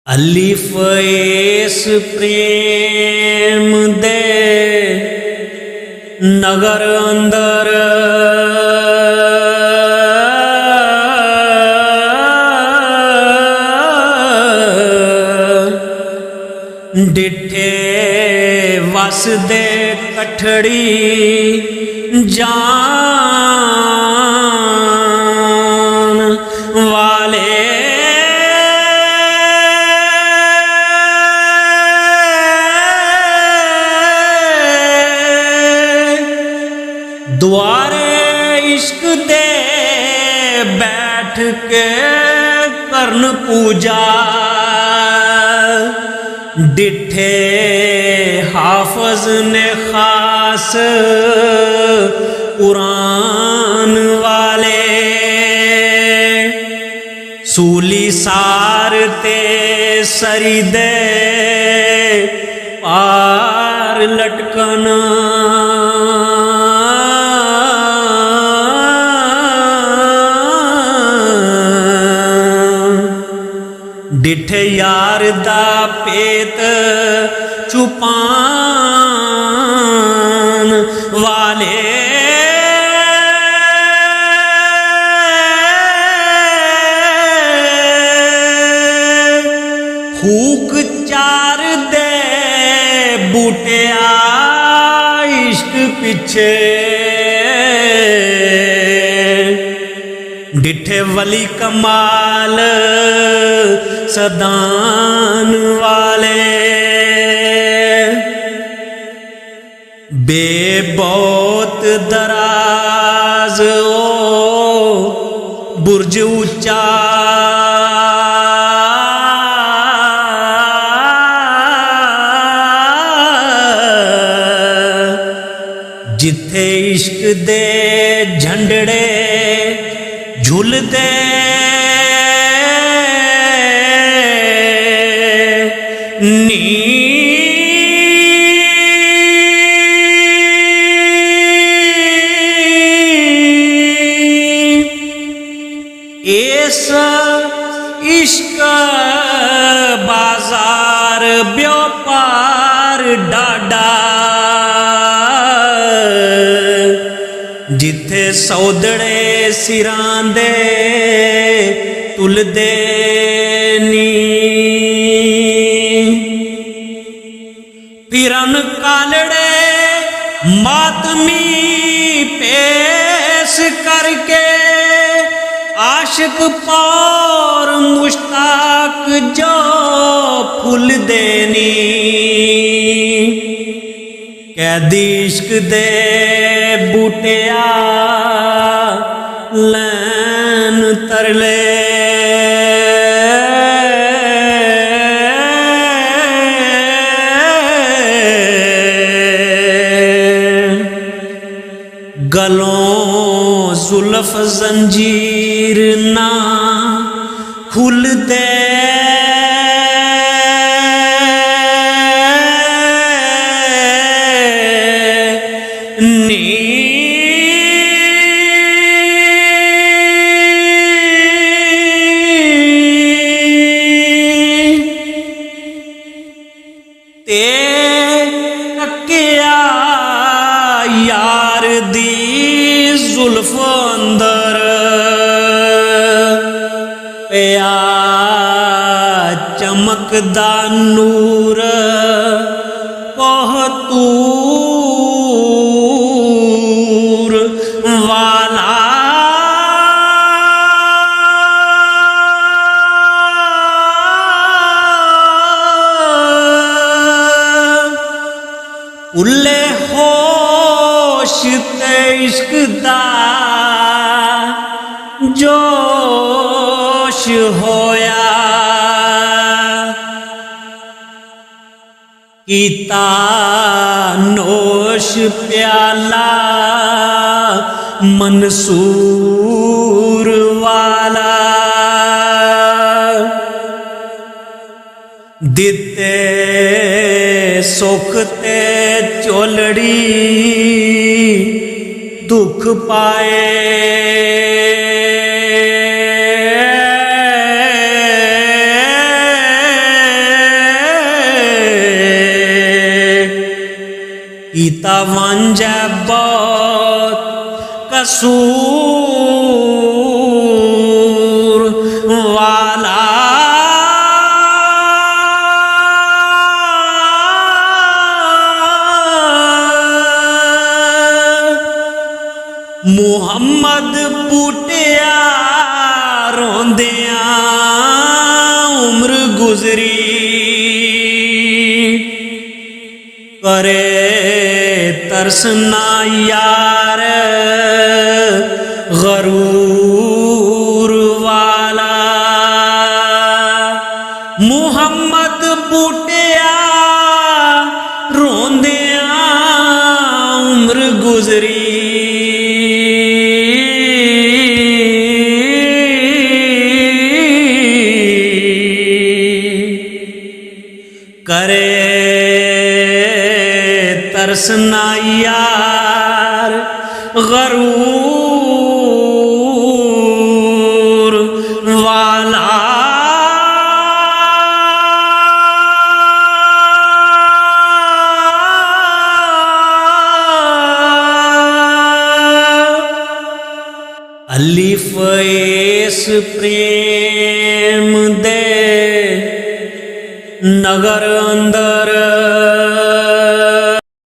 अलिफ एस प्रेम दे नगर अंदर डिठे वस दे कठड़ी जान वाले द्वारे इश्क दे बैठ के करन पूजा डिठे हाफज ने खास कुरान वाले सूली सार ते सरी दे पार लटकना डिठे यार दा पेत छुपान वाले फूक चार दे बूटे इश्क पिछे डिठे वली कमाल सदान वाले बेबौत दराज ओ बुर्ज ऊंचा जिथे इश्क दे झंडड़े झुलदे नी ऐसा इश्क बाजार व्यापार डाडा जिथे सौदड़े सिरां दे तुलदे नी फिरन कालड़े मातमी पेश करके आशिक पौर मुश्ताक जो फुल देनी कैदी इश्क दे बूटिया लैन तरले गलों जुल्फ जंजीर ना खुल दे नी ते अकिया यार दी जुल्फ अंदर पिया चमकदा नूर कोहतूर वाला उल्ले होश ते इश्क दा जोश होया कीता नोश प्याला मंसूर वाला दिते सुख ते चोलड़ी दुख पाए ਕੀਤਾ ਵਾਂਝਾ ਬਹੁਤ ਕਸੂਰ ਵਾਲਾ ਮੁਹੰਮਦ ਬੂਟਿਆ ਰੋਂਦਿਆਂ ਉਮਰ ਗੁਜ਼ਰੀ करे तरस ना यार गरूर वाला मुहम्मद बूटिया रोंदिया उम्र गुजरी करे तरस ना यार गरूर वाला अलिफ इस प्रेम दे नगर अंदर